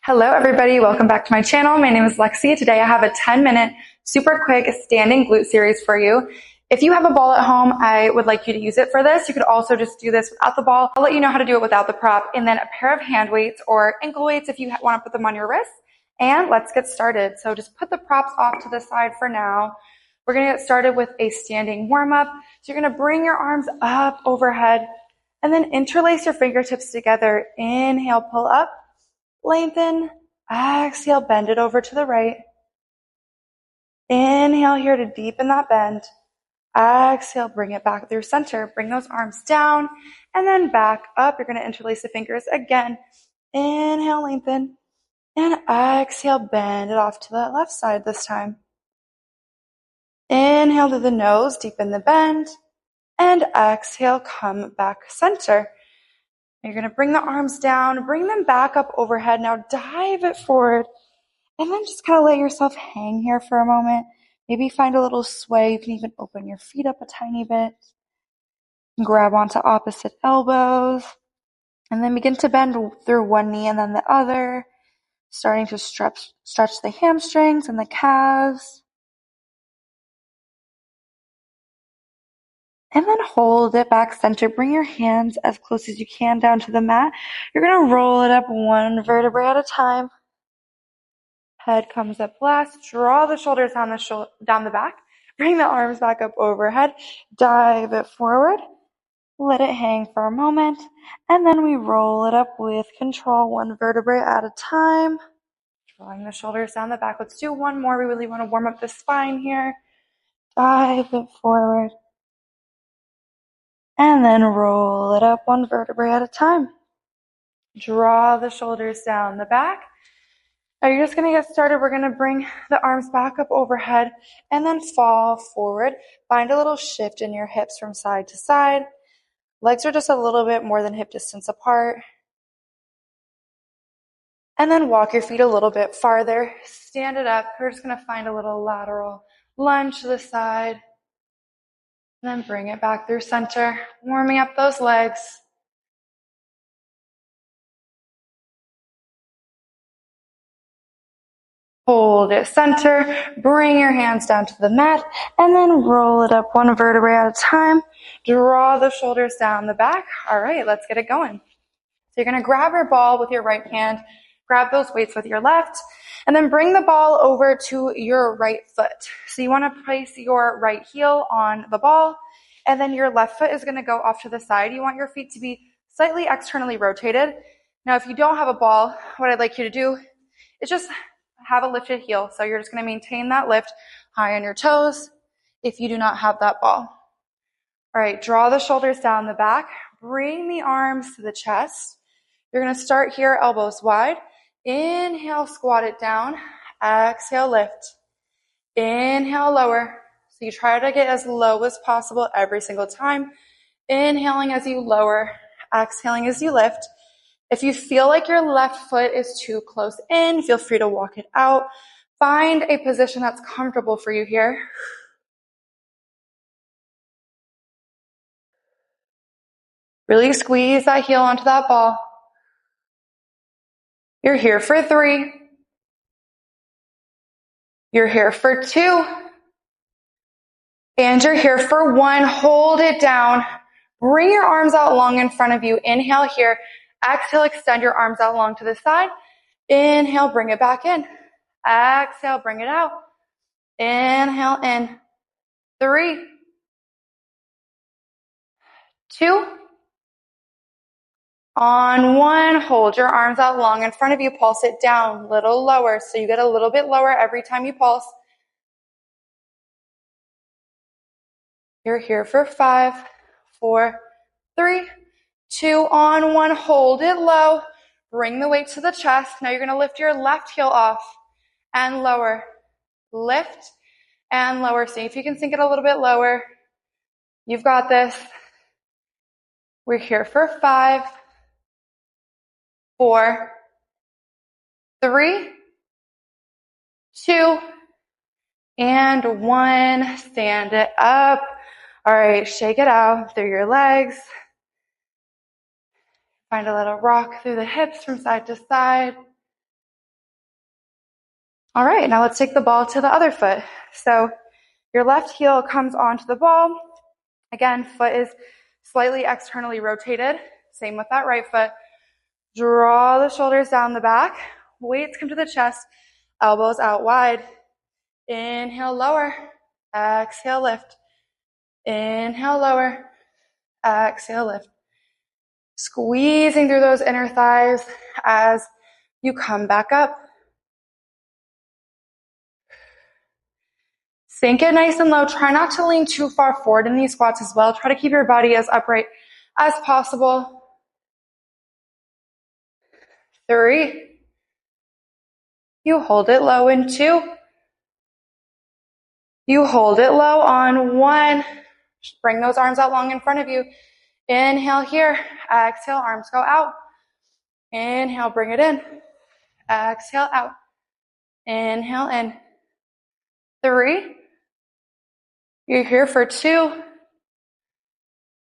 Hello everybody, welcome back to my channel. My name is Lexi. Today I have a 10-minute super quick standing glute series for you. If you have a ball at home, I would like you to use it for this. You could also just do this without the ball. I'll let you know how to do it without the prop, and then a pair of hand weights or ankle weights if you want to put them on your wrist. And let's get started. So just put the props off to the side for now. We're going to get started with a standing warm-up. So you're going to bring your arms up overhead and then interlace your fingertips together. Inhale, pull up. Lengthen, exhale, bend it over to the right. Inhale here to deepen that bend. Exhale, bring it back through center. Bring those arms down and then back up. You're going to interlace the fingers again. Inhale, lengthen, and exhale, bend it off to the left side this time. Inhale through the nose, deepen the bend, and exhale, come back center. You're going to bring the arms down, bring them back up overhead. Now dive it forward and then just kind of let yourself hang here for a moment. Maybe find a little sway. You can even open your feet up a tiny bit. Grab onto opposite elbows and then begin to bend through one knee and then the other, starting to stretch the hamstrings and the calves. And then hold it back center. Bring your hands as close as you can down to the mat. You're going to roll it up one vertebrae at a time. Head comes up last. Draw the shoulders down the back. Bring the arms back up overhead. Dive it forward. Let it hang for a moment. And then we roll it up with control, one vertebrae at a time. Drawing the shoulders down the back. Let's do one more. We really want to warm up the spine here. Dive it forward. And then roll it up one vertebrae at a time. Draw the shoulders down the back. Now you're just going to get started. We're going to bring the arms back up overhead and then fall forward. Find a little shift in your hips from side to side. Legs are just a little bit more than hip distance apart. And then walk your feet a little bit farther. Stand it up. We're just going to find a little lateral lunge to the side. And then bring it back through center, warming up those legs. Hold it center, bring your hands down to the mat, and then roll it up one vertebrae at a time. Draw the shoulders down the back. All right, let's get it going. So you're going to grab your ball with your right hand, grab those weights with your left, and then bring the ball over to your right foot. So you want to place your right heel on the ball, and then your left foot is going to go off to the side. You want your feet to be slightly externally rotated. Now, if you don't have a ball, what I'd like you to do is just have a lifted heel. So you're just going to maintain that lift high on your toes if you do not have that ball. All right, draw the shoulders down the back. Bring the arms to the chest. You're going to start here, elbows wide. Inhale, squat it down. Exhale, lift. Inhale, lower. So you try to get as low as possible every single time. Inhaling as you lower, exhaling as you lift. If you feel like your left foot is too close in, feel free to walk it out. Find a position that's comfortable for you here. Really squeeze that heel onto that ball. You're here for 3. You're here for 2. And you're here for 1. Hold it down. Bring your arms out long in front of you. Inhale here. Exhale, extend your arms out long to the side. Inhale, bring it back in. Exhale, bring it out. Inhale in. 3, 2, on 1. Hold your arms out long in front of you. Pulse it down, a little lower. So you get a little bit lower every time you pulse. You're here for 5, 4, 3, 2, on 1. Hold it low. Bring the weight to the chest. Now you're going to lift your left heel off and lower. Lift and lower. See if you can sink it a little bit lower. You've got this. We're here for 5, 4, 3, 2, and 1. Stand it up. All right, shake it out through your legs. Find a little rock through the hips from side to side. All right, now let's take the ball to the other foot. So your left heel comes onto the ball. Again, foot is slightly externally rotated. Same with that right foot. Draw the shoulders down the back. Weights come to the chest. Elbows out wide. Inhale, lower. Exhale, lift. Inhale, lower. Exhale, lift. Squeezing through those inner thighs as you come back up. Sink it nice and low. Try not to lean too far forward in these squats as well. Try to keep your body as upright as possible. 3. You hold it low in 2. You hold it low on 1. Bring those arms out long in front of you. Inhale here. Exhale, arms go out. Inhale, bring it in. Exhale, out. Inhale, in. 3. You're here for 2.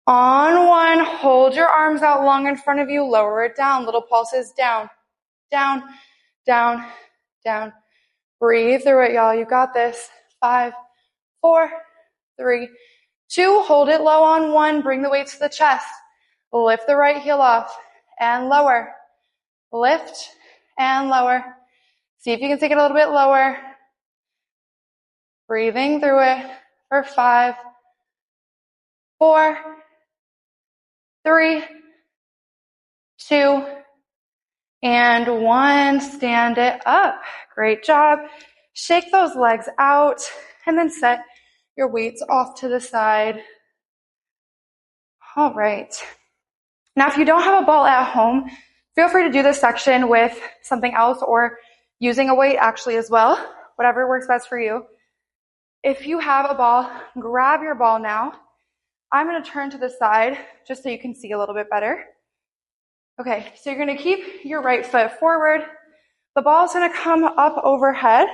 On 1, hold your arms out long in front of you. Lower it down. Little pulses down, down, down, down. Breathe through it, y'all. You got this. 5, 4, 3, 2. Hold it low on 1. Bring the weight to the chest. Lift the right heel off and lower. Lift and lower. See if you can take it a little bit lower. Breathing through it for 5, 4, 3, 2, and 1. Stand it up. Great job. Shake those legs out and then set your weights off to the side. All right. Now, if you don't have a ball at home, feel free to do this section with something else or using a weight actually as well, whatever works best for you. If you have a ball, grab your ball now. I'm going to turn to the side just so you can see a little bit better. Okay, so you're going to keep your right foot forward. The ball is going to come up overhead.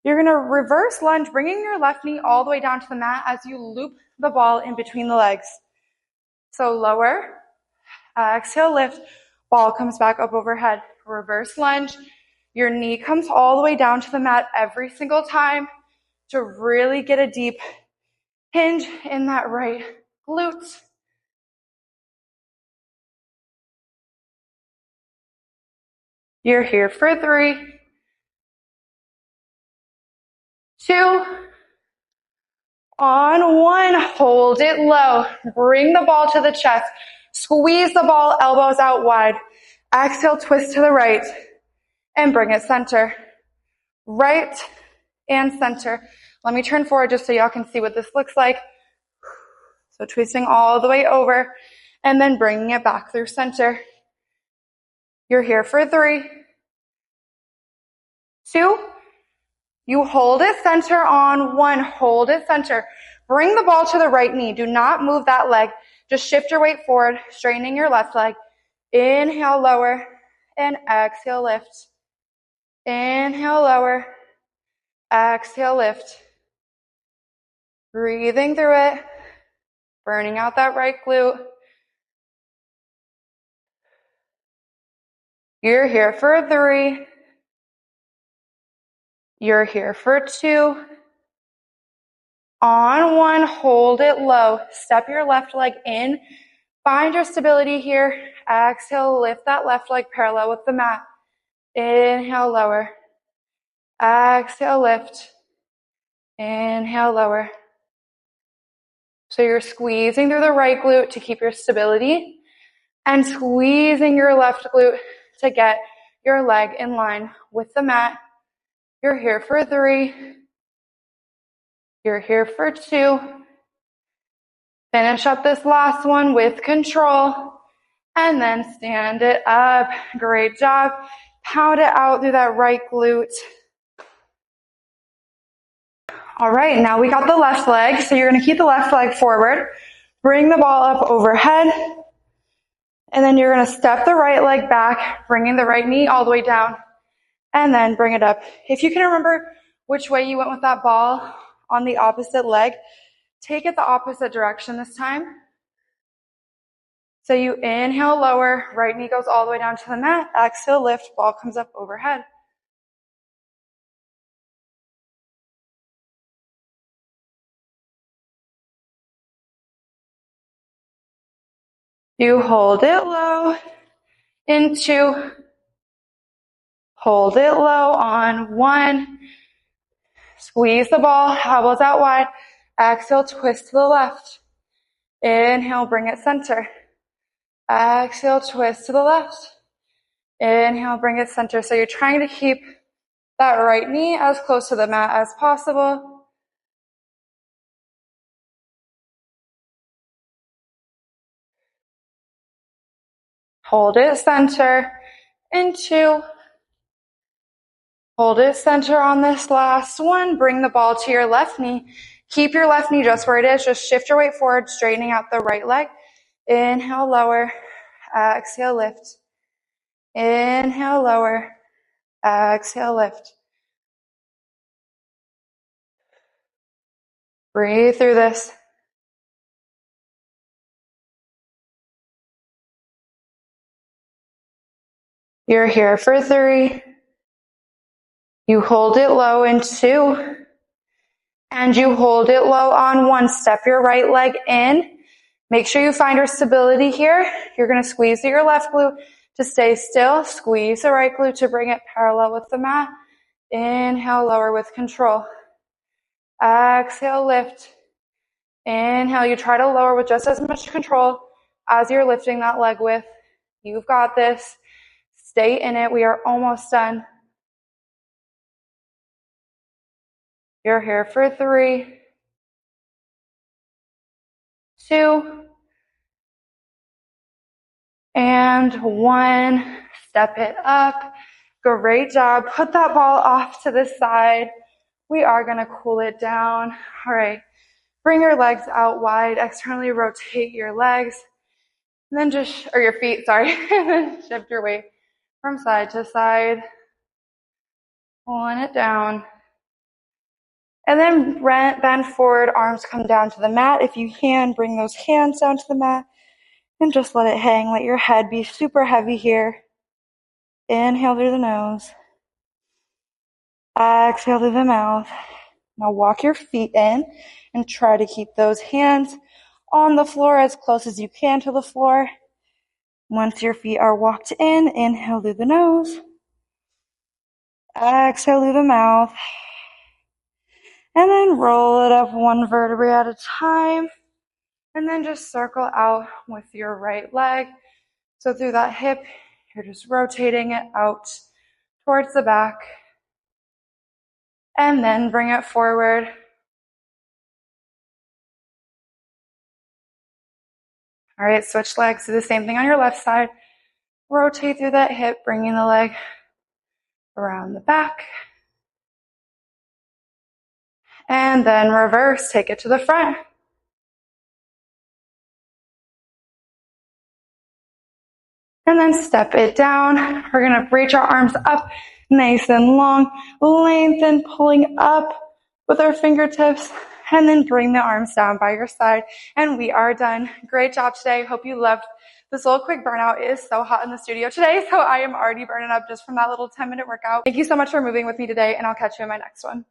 You're going to reverse lunge, bringing your left knee all the way down to the mat as you loop the ball in between the legs. So lower, exhale, lift, ball comes back up overhead. Reverse lunge, your knee comes all the way down to the mat every single time to really get a deep hinge in that right glute. You're here for 3, 2, on 1, hold it low. Bring the ball to the chest. Squeeze the ball, elbows out wide. Exhale, twist to the right and bring it center. Right and center. Let me turn forward just so y'all can see what this looks like. So twisting all the way over and then bringing it back through center. You're here for 3, 2, you hold it center on 1, hold it center. Bring the ball to the right knee. Do not move that leg. Just shift your weight forward, straightening your left leg. Inhale, lower, and exhale, lift. Inhale, lower, exhale, lift. Breathing through it, burning out that right glute. You're here for 3. You're here for 2. On 1, hold it low. Step your left leg in. Find your stability here. Exhale, lift that left leg parallel with the mat. Inhale, lower. Exhale, lift. Inhale, lower. So you're squeezing through the right glute to keep your stability and squeezing your left glute to get your leg in line with the mat. You're here for 3. You're here for 2. Finish up this last one with control and then stand it up. Great job. Pound it out through that right glute. All right, now we got the left leg. So you're going to keep the left leg forward. Bring the ball up overhead. And then you're going to step the right leg back, bringing the right knee all the way down. And then bring it up. If you can remember which way you went with that ball on the opposite leg, take it the opposite direction this time. So you inhale, lower, right knee goes all the way down to the mat. Exhale, lift, ball comes up overhead. You hold it low in 2. Hold it low on 1. Squeeze the ball, elbows out wide. Exhale, twist to the left. Inhale, bring it center. Exhale, twist to the left. Inhale, bring it center. So you're trying to keep that right knee as close to the mat as possible. Hold it center in 2. Hold it center on this last one. Bring the ball to your left knee. Keep your left knee just where it is. Just shift your weight forward, straightening out the right leg. Inhale, lower. Exhale, lift. Inhale, lower. Exhale, lift. Breathe through this. You're here for 3. You hold it low in 2. And you hold it low on 1. Step your right leg in. Make sure you find your stability here. You're going to squeeze your left glute to stay still. Squeeze the right glute to bring it parallel with the mat. Inhale, lower with control. Exhale, lift. Inhale, you try to lower with just as much control as you're lifting that leg with. You've got this. Stay in it. We are almost done. You're here for 3, 2, and 1. Step it up. Great job. Put that ball off to the side. We are going to cool it down. All right. Bring your legs out wide. Externally rotate your legs. And then or your feet, sorry. And then shift your weight from side to side. Pulling it down. And then bend forward, arms come down to the mat. If you can, bring those hands down to the mat and just let it hang. Let your head be super heavy here. Inhale through the nose. Exhale through the mouth. Now walk your feet in and try to keep those hands on the floor as close as you can to the floor. Once your feet are walked in, inhale through the nose. Exhale through the mouth. And then roll it up 1 vertebrae at a time. And then just circle out with your right leg. So through that hip, you're just rotating it out towards the back. And then bring it forward. All right, switch legs. Do the same thing on your left side. Rotate through that hip, bringing the leg around the back. And then reverse, take it to the front. And then step it down. We're going to reach our arms up nice and long. Lengthen, pulling up with our fingertips. And then bring the arms down by your side. And we are done. Great job today. Hope you loved this little quick burnout. It is so hot in the studio today, so I am already burning up just from that little 10-minute workout. Thank you so much for moving with me today, and I'll catch you in my next one.